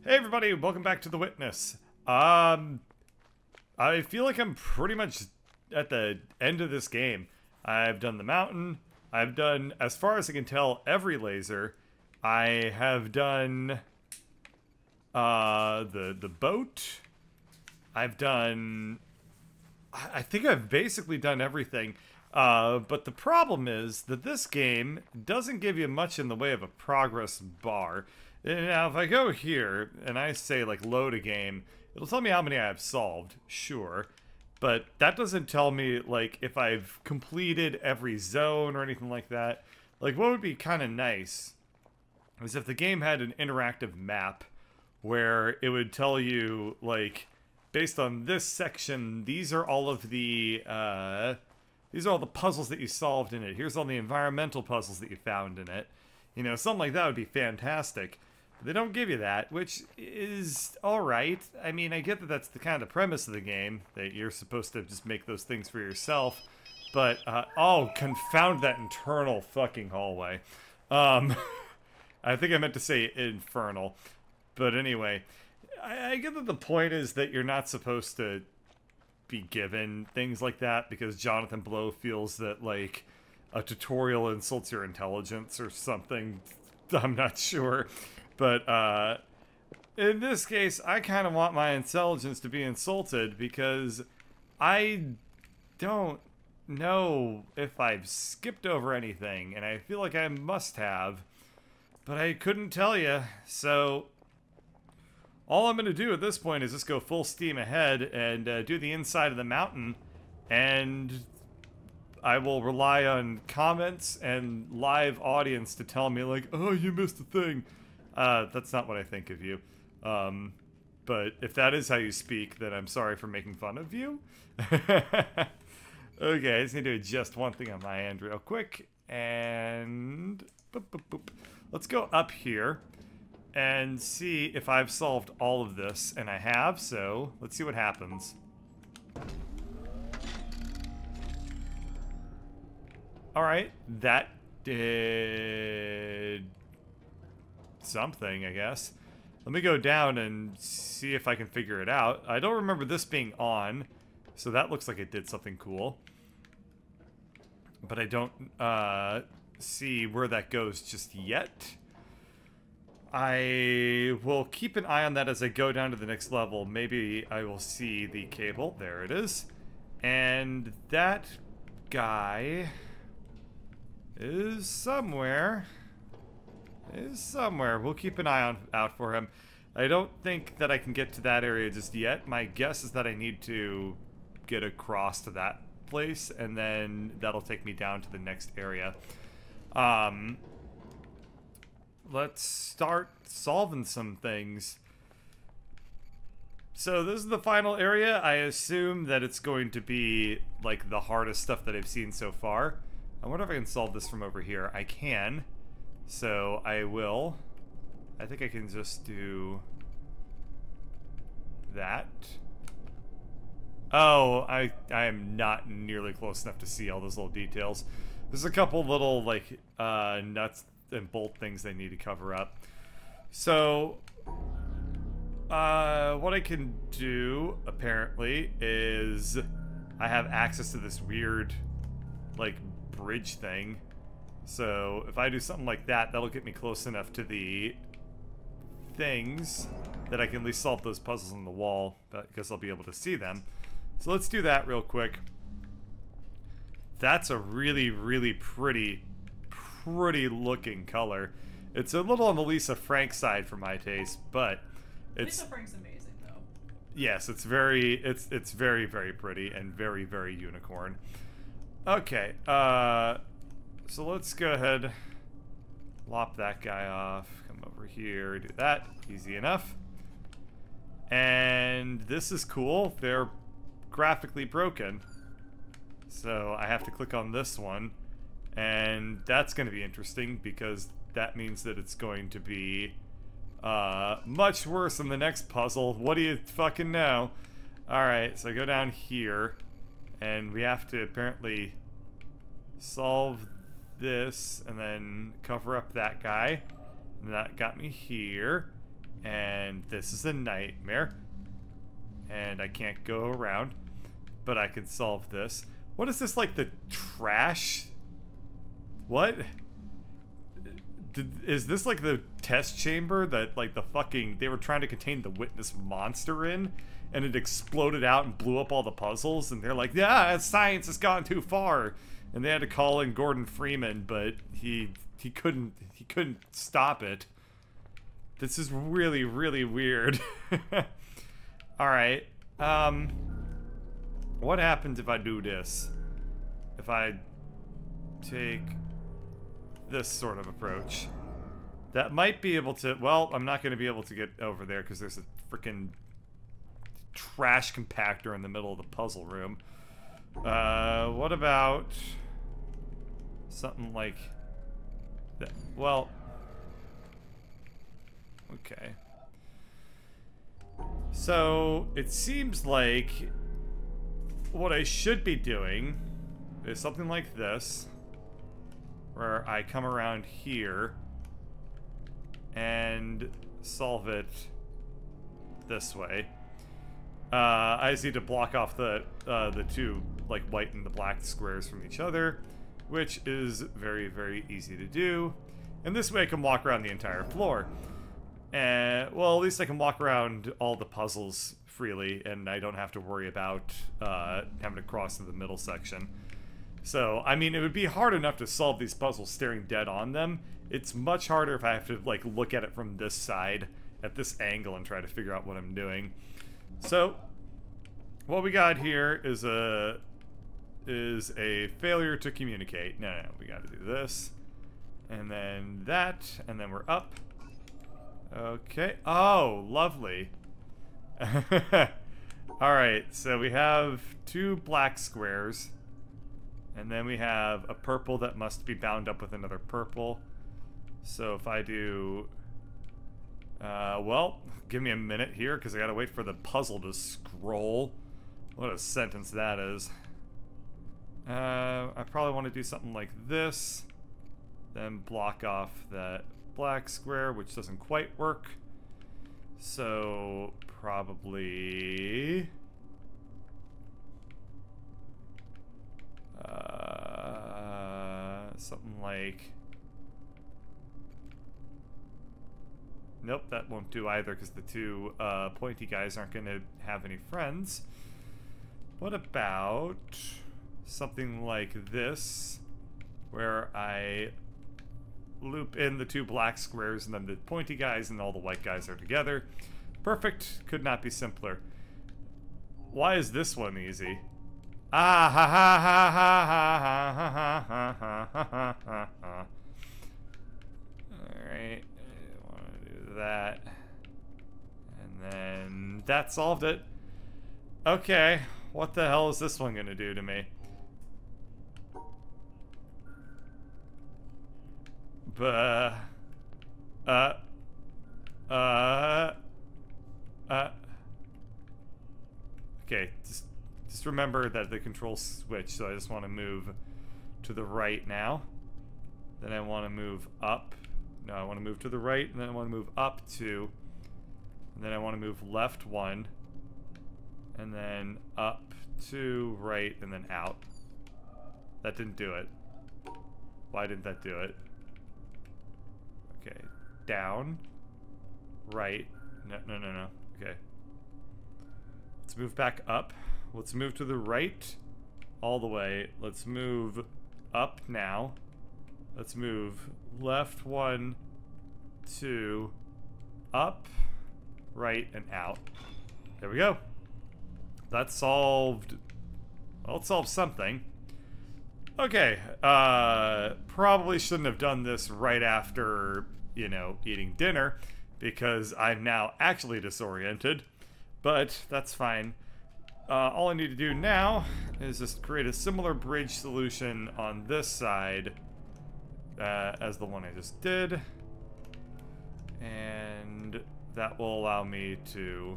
Hey everybody, welcome back to The Witness. I feel like I'm pretty much at the end of this game. I've done the mountain. I've done, as far as I can tell, every laser. I have done the boat. I've done, I think I've basically done everything. But the problem is that this game doesn't give you much in the way of a progress bar. Now, if I go here and I say, like, load a game, it'll tell me how many I have solved, sure. But that doesn't tell me, like, if I've completed every zone or anything like that. Like, what would be kind of nice is if the game had an interactive map where it would tell you, like, based on this section, these are all the puzzles that you solved in it. Here's all the environmental puzzles that you found in it. You know, something like that would be fantastic. They don't give you that, which is alright. I mean, I get that that's the kind of premise of the game, that you're supposed to just make those things for yourself. But, oh, confound that internal fucking hallway. I think I meant to say infernal. But anyway, I get that the point is that you're not supposed to be given things like that because Jonathan Blow feels that, like, a tutorial insults your intelligence or something. I'm not sure. But, in this case, I kind of want my intelligence to be insulted because I don't know if I've skipped over anything, and I feel like I must have, but I couldn't tell you, so all I'm going to do at this point is just go full steam ahead and do the inside of the mountain, and I will rely on comments and live audience to tell me, like, oh, you missed a thing. That's not what I think of you. But if that is how you speak, then I'm sorry for making fun of you. Okay, I just need to adjust one thing on my end real quick. And boop, boop, boop. Let's go up here and see if I've solved all of this. And I have, so let's see what happens. Alright, that did something, I guess. Let me go down and see if I can figure it out. I don't remember this being on, so that looks like it did something cool. But I don't see where that goes just yet. I will keep an eye on that as I go down to the next level. Maybe I will see the cable. There it is. And that guy is somewhere. We'll keep an eye out for him. I don't think that I can get to that area just yet. My guess is that I need to get across to that place, and then that'll take me down to the next area. Let's start solving some things. So this is the final area. I assume that it's going to be, like, the hardest stuff that I've seen so far. I wonder if I can solve this from over here. I can. So I will. I think I can just do that. Oh, I am not nearly close enough to see all those little details. There's a couple little, like, nuts and bolt things they need to cover up. So, what I can do, apparently, is I have access to this weird, like, bridge thing. So if I do something like that, that'll get me close enough to the things that I can at least solve those puzzles on the wall, because I'll be able to see them. So let's do that real quick. That's a really, really pretty looking color. It's a little on the Lisa Frank side for my taste, but it's... Lisa Frank's amazing, though. Yes, it's very, very pretty and very, very unicorn. Okay, so let's go ahead, lop that guy off, come over here, do that, easy enough. And this is cool, they're graphically broken. So I have to click on this one, and that's going to be interesting because that means that it's going to be much worse than the next puzzle. What do you fucking know? Alright, so I go down here, and we have to apparently solve this and then cover up that guy. And that got me here. And this is a nightmare. And I can't go around. But I can solve this. What is this, like the trash? What? Is this like the test chamber that like the fucking... They were trying to contain the witness monster in? And it exploded out and blew up all the puzzles? And they're like, yeah, science has gone too far. And they had to call in Gordon Freeman, but he couldn't stop it. This is really, really weird. Alright. What happens if I do this? If I take this sort of approach. That might be able to... Well, I'm not going to be able to get over there because there's a freaking trash compactor in the middle of the puzzle room. What about something like that? Well, okay. So it seems like what I should be doing is something like this, where I come around here and solve it this way. I just need to block off the two, like, white and the black squares from each other, which is very, very easy to do. And this way I can walk around the entire floor. And, well, at least I can walk around all the puzzles freely, and I don't have to worry about having to cross to the middle section. So, I mean, it would be hard enough to solve these puzzles staring dead on them. It's much harder if I have to, like, look at it from this side, at this angle, and try to figure out what I'm doing. So, what we got here is a failure to communicate. No, we gotta do this. And then that, and then we're up. Okay. Oh, lovely. Alright, so we have two black squares. And then we have a purple that must be bound up with another purple. So if I do... well, give me a minute here, because I gotta wait for the puzzle to scroll. What a sentence that is. I probably want to do something like this. Then block off that black square, which doesn't quite work. So, probably... something like... Nope, that won't do either, because the two pointy guys aren't going to have any friends. What about something like this, where I loop in the two black squares and then the pointy guys and all the white guys are together? Perfect. Could not be simpler. Why is this one easy? Ah ha ha ha ha ha ha ha ha ha ha ha ha. Alright. I want to do that. And then that solved it. Okay. What the hell is this one gonna do to me? Okay, just remember that the control switch, so I just want to move to the right now. Then I want to move up. No, I want to move to the right, and then I want to move up 2. And then I want to move left 1. And then up 2, right, and then out. That didn't do it. Why didn't that do it? Okay, down, right, no, okay. Let's move back up. Let's move to the right, all the way. Let's move up now. Let's move left 1, 2, up, right, and out. There we go. That solved, well, it solved something. Okay, probably shouldn't have done this right after, you know, eating dinner, because I'm now actually disoriented, but that's fine. All I need to do now is just create a similar bridge solution on this side as the one I just did, and that will allow me to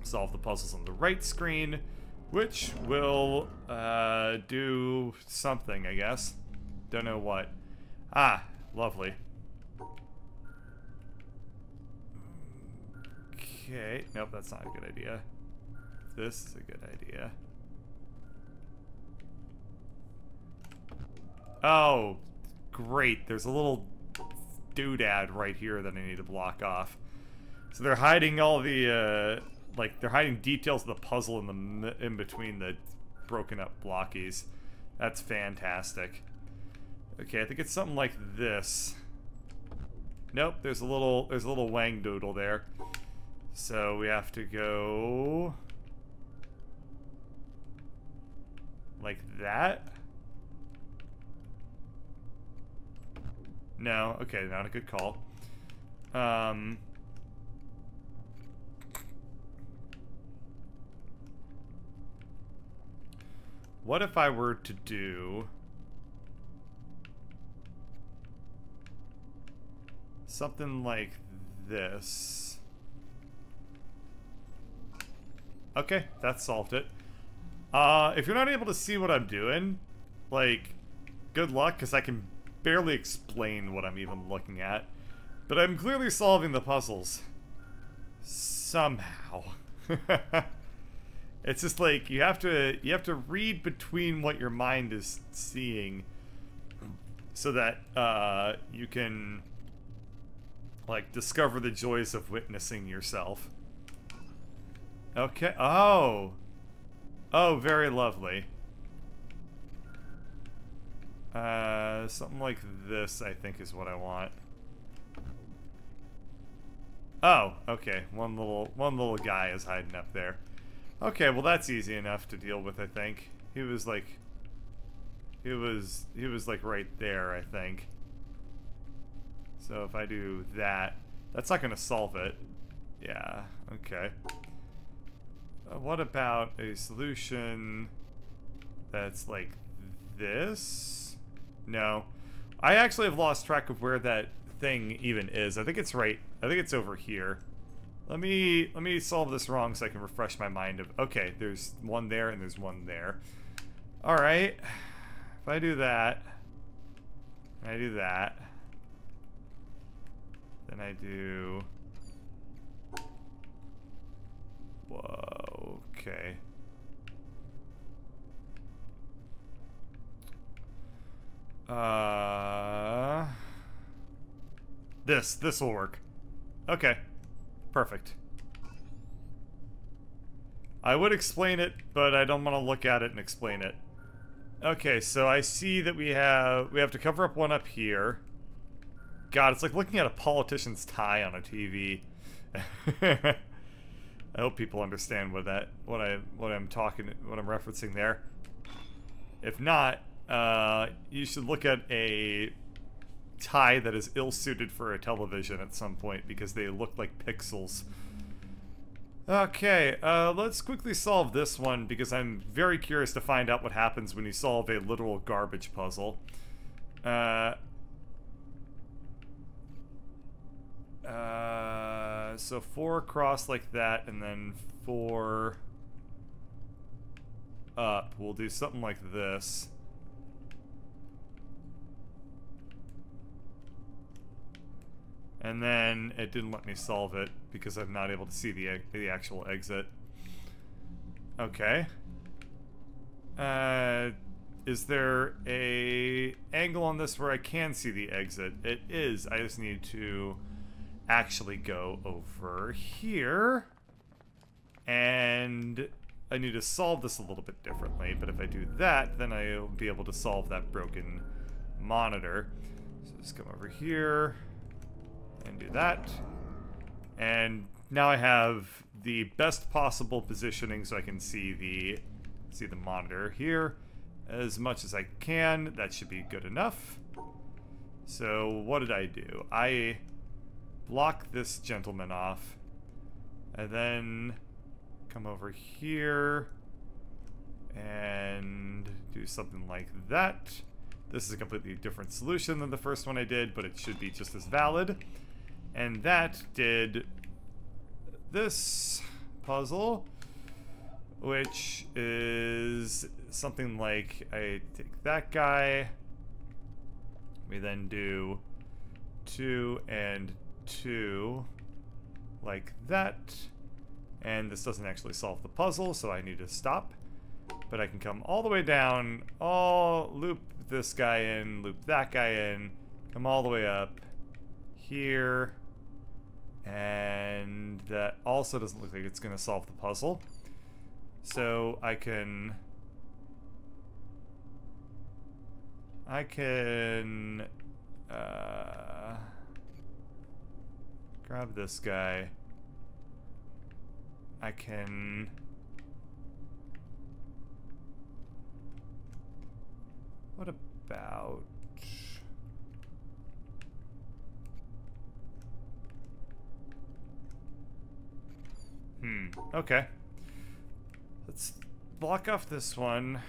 solve the puzzles on the right screen, which will do something, I guess. Don't know what. Ah, lovely. Okay. Nope, that's not a good idea. This is a good idea. Oh, great. There's a little doodad right here that I need to block off. So they're hiding all the, like, they're hiding details of the puzzle in between the broken up blockies. That's fantastic. Okay, I think it's something like this. Nope, there's a little wang doodle there. So we have to go like that. No, okay, not a good call. What if I were to do something like this? Okay, that solved it. If you're not able to see what I'm doing, like, good luck, because I can barely explain what I'm even looking at. But I'm clearly solving the puzzles. Somehow. It's just like, you have to read between what your mind is seeing so that, you can, like, discover the joys of witnessing yourself. Okay. Oh. Oh, very lovely. Something like this, I think, is what I want. Oh, okay. One little guy is hiding up there. Okay, well that's easy enough to deal with, I think. He was like right there, I think. So if I do that, that's not gonna solve it. Yeah, okay. What about a solution that's like this? No. I actually have lost track of where that thing even is. I think it's right. I think it's over here. Let me solve this wrong so I can refresh my mind of, okay, there's one there and there's one there. Alright. If I do that, and I do that, then I do... Whoa, okay. This will work. Okay. Perfect. I would explain it, but I don't want to look at it and explain it. Okay, so I see that we have to cover up one up here. God, it's like looking at a politician's tie on a TV. I hope people understand what I'm referencing there. If not, you should look at a tie that is ill-suited for a television at some point because they look like pixels. Okay, let's quickly solve this one because I'm very curious to find out what happens when you solve a literal garbage puzzle. So 4 across like that, and then 4 up. We'll do something like this. And then it didn't let me solve it because I'm not able to see the actual exit. Okay. Is there a angle on this where I can see the exit? It is. I just need to actually go over here. And I need to solve this a little bit differently. But if I do that, then I'll be able to solve that broken monitor. So just come over here. And do that. And now I have the best possible positioning so I can see the monitor here as much as I can. That should be good enough. So what did I do? I block this gentleman off and then come over here and do something like that. This is a completely different solution than the first one I did, but it should be just as valid. And that did this puzzle, which is something like I take that guy, we then do 2 and 2, like that. And this doesn't actually solve the puzzle, so I need to stop. But I can come all the way down, loop this guy in, loop that guy in, come all the way up here. And that also doesn't look like it's going to solve the puzzle. So I can grab this guy. I can what about okay. Let's block off this one.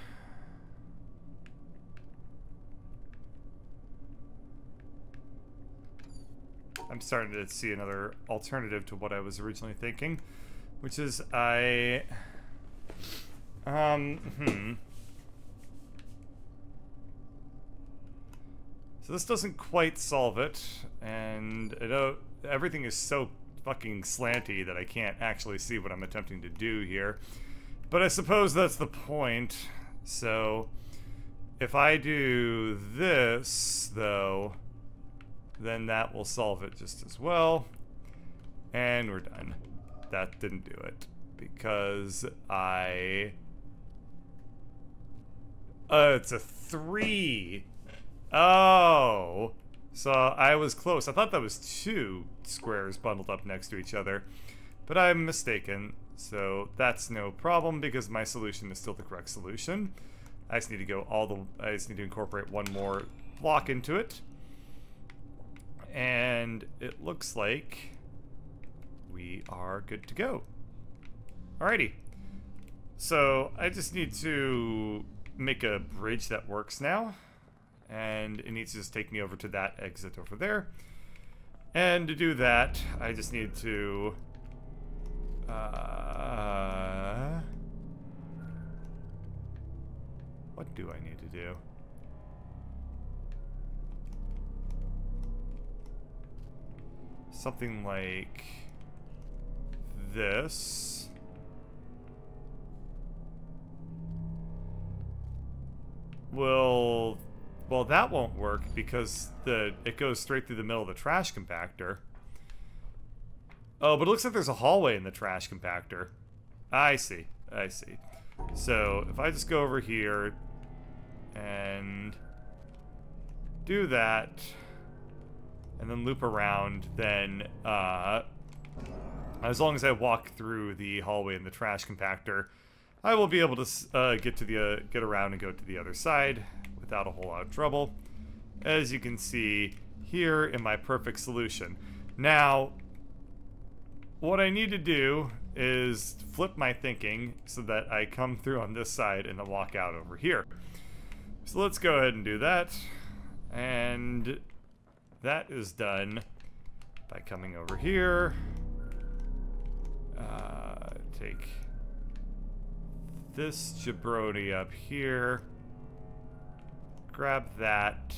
I'm starting to see another alternative to what I was originally thinking, which is So this doesn't quite solve it, and everything is so fucking slanty that I can't actually see what I'm attempting to do here. But I suppose that's the point. So if I do this, though, then that will solve it just as well. And we're done. That didn't do it because it's a 3. Oh, so I was close. I thought that was 2 squares bundled up next to each other, but I'm mistaken. So that's no problem because my solution is still the correct solution. I just need to go I just need to incorporate one more block into it. And it looks like we are good to go. Alrighty. So I just need to make a bridge that works now. And it needs to just take me over to that exit over there. And to do that, I just need to what do I need to do? Something like this. Well, that won't work because it goes straight through the middle of the trash compactor. Oh, but it looks like there's a hallway in the trash compactor. I see. I see. So if I just go over here and do that and then loop around, then as long as I walk through the hallway in the trash compactor, I will be able to get around and go to the other side without a whole lot of trouble, as you can see here in my perfect solution. Now, what I need to do is flip my thinking so that I come through on this side and then walk out over here. So let's go ahead and do that, and that is done by coming over here, take this jabroni up here, grab that,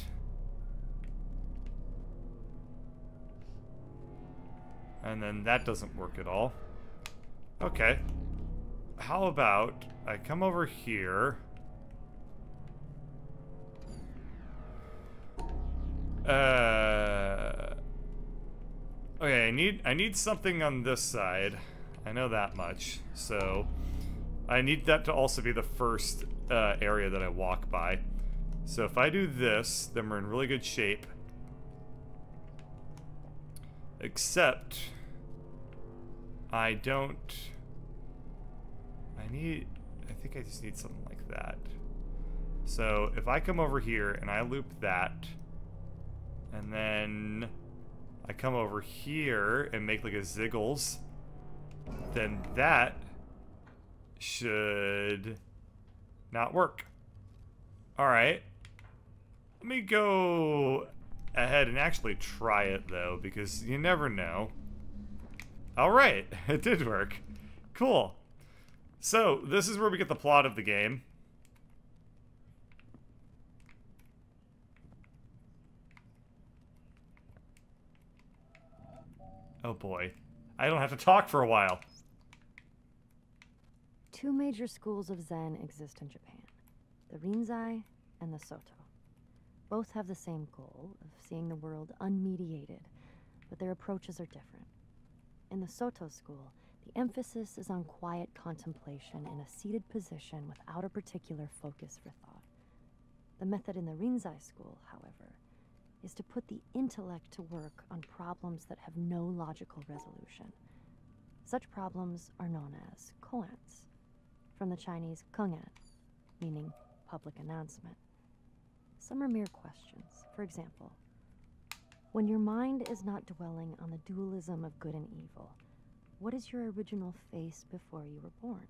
and then that doesn't work at all. Okay, how about I come over here, okay, I need something on this side. I know that much, so I need that to also be the first area that I walk by. So if I do this, then we're in really good shape. Except I think I just need something like that. So if I come over here and I loop that, and then I come over here and make like a ziggles, then that should not work. Alright. Let me go ahead and actually try it though, because you never know. Alright, it did work. Cool. So, this is where we get the plot of the game. Oh boy. I don't have to talk for a while. Two major schools of Zen exist in Japan, the Rinzai and the Soto. Both have the same goal of seeing the world unmediated, but their approaches are different. In the Soto school, the emphasis is on quiet contemplation in a seated position without a particular focus for thought. The method in the Rinzai school, however, is to put the intellect to work on problems that have no logical resolution. Such problems are known as koans, from the Chinese kengan, meaning public announcement. Some are mere questions. For example, when your mind is not dwelling on the dualism of good and evil, what is your original face before you were born?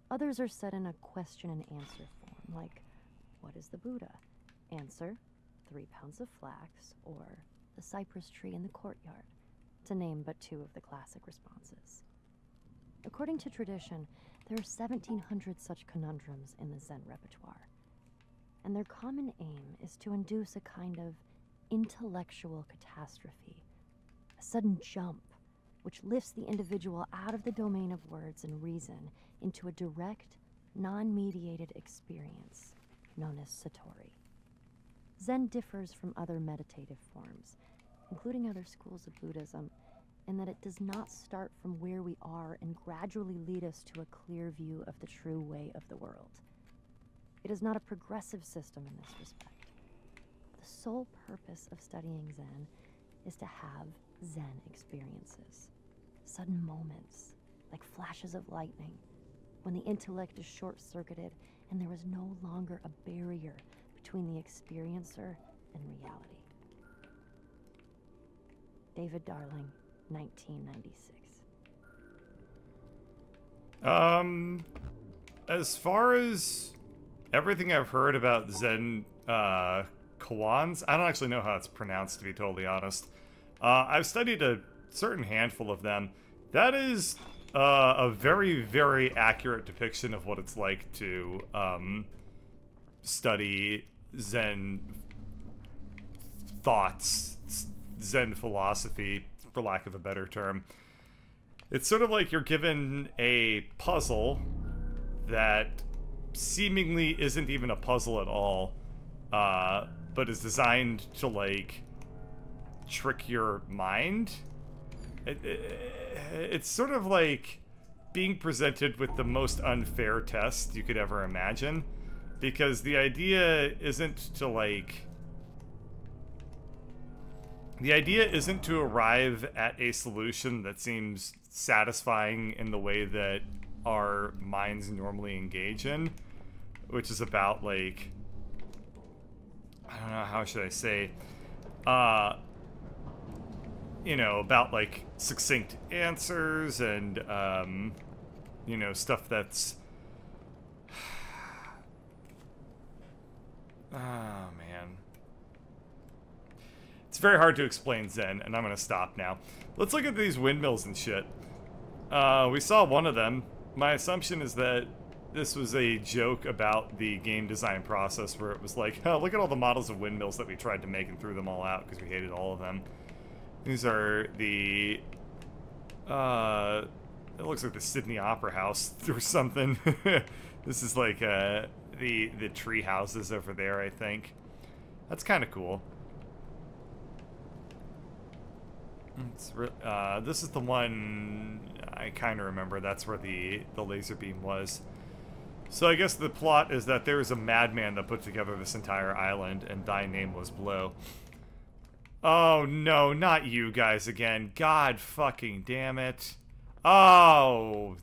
Others are set in a question and answer form, like, what is the Buddha? Answer, 3 pounds of flax, or the cypress tree in the courtyard, to name but 2 of the classic responses. According to tradition, there are 1,700 such conundrums in the Zen repertoire, and their common aim is to induce a kind of intellectual catastrophe, a sudden jump, which lifts the individual out of the domain of words and reason into a direct, non-mediated experience known as Satori. Zen differs from other meditative forms, including other schools of Buddhism, in that it does not start from where we are and gradually lead us to a clear view of the true way of the world. It is not a progressive system in this respect. The sole purpose of studying Zen is to have Zen experiences, sudden moments, like flashes of lightning, when the intellect is short-circuited and there is no longer a barrier between the experiencer and reality. David Darling, 1996. As far as everything I've heard about Zen koans, I don't actually know how it's pronounced, to be totally honest. I've studied a certain handful of them. That is a very, very accurate depiction of what it's like to study Zen thoughts, Zen philosophy, for lack of a better term. It's sort of like you're given a puzzle that seemingly isn't even a puzzle at all, but is designed to, like, trick your mind. It's sort of like being presented with the most unfair test you could ever imagine, because the idea isn't to, like... The idea isn't to arrive at a solution that seems satisfying in the way that our minds normally engage in, which is about, like... I don't know, how should I say? You know, about, like, succinct answers and, you know, stuff that's... Oh, man. It's very hard to explain Zen, and I'm gonna stop now. Let's look at these windmills and shit. We saw one of them. My assumption is that this was a joke about the game design process, where it was like, oh, look at all the models of windmills that we tried to make and threw them all out because we hated all of them. These are the, it looks like the Sydney Opera House or something. This is like, the tree houses over there, I think. That's kind of cool. This is the one I kind of remember. That's where the laser beam was. So I guess the plot is that there was a madman that put together this entire island, and thy name was Blow. Oh no, not you guys again. God fucking damn it. Oh,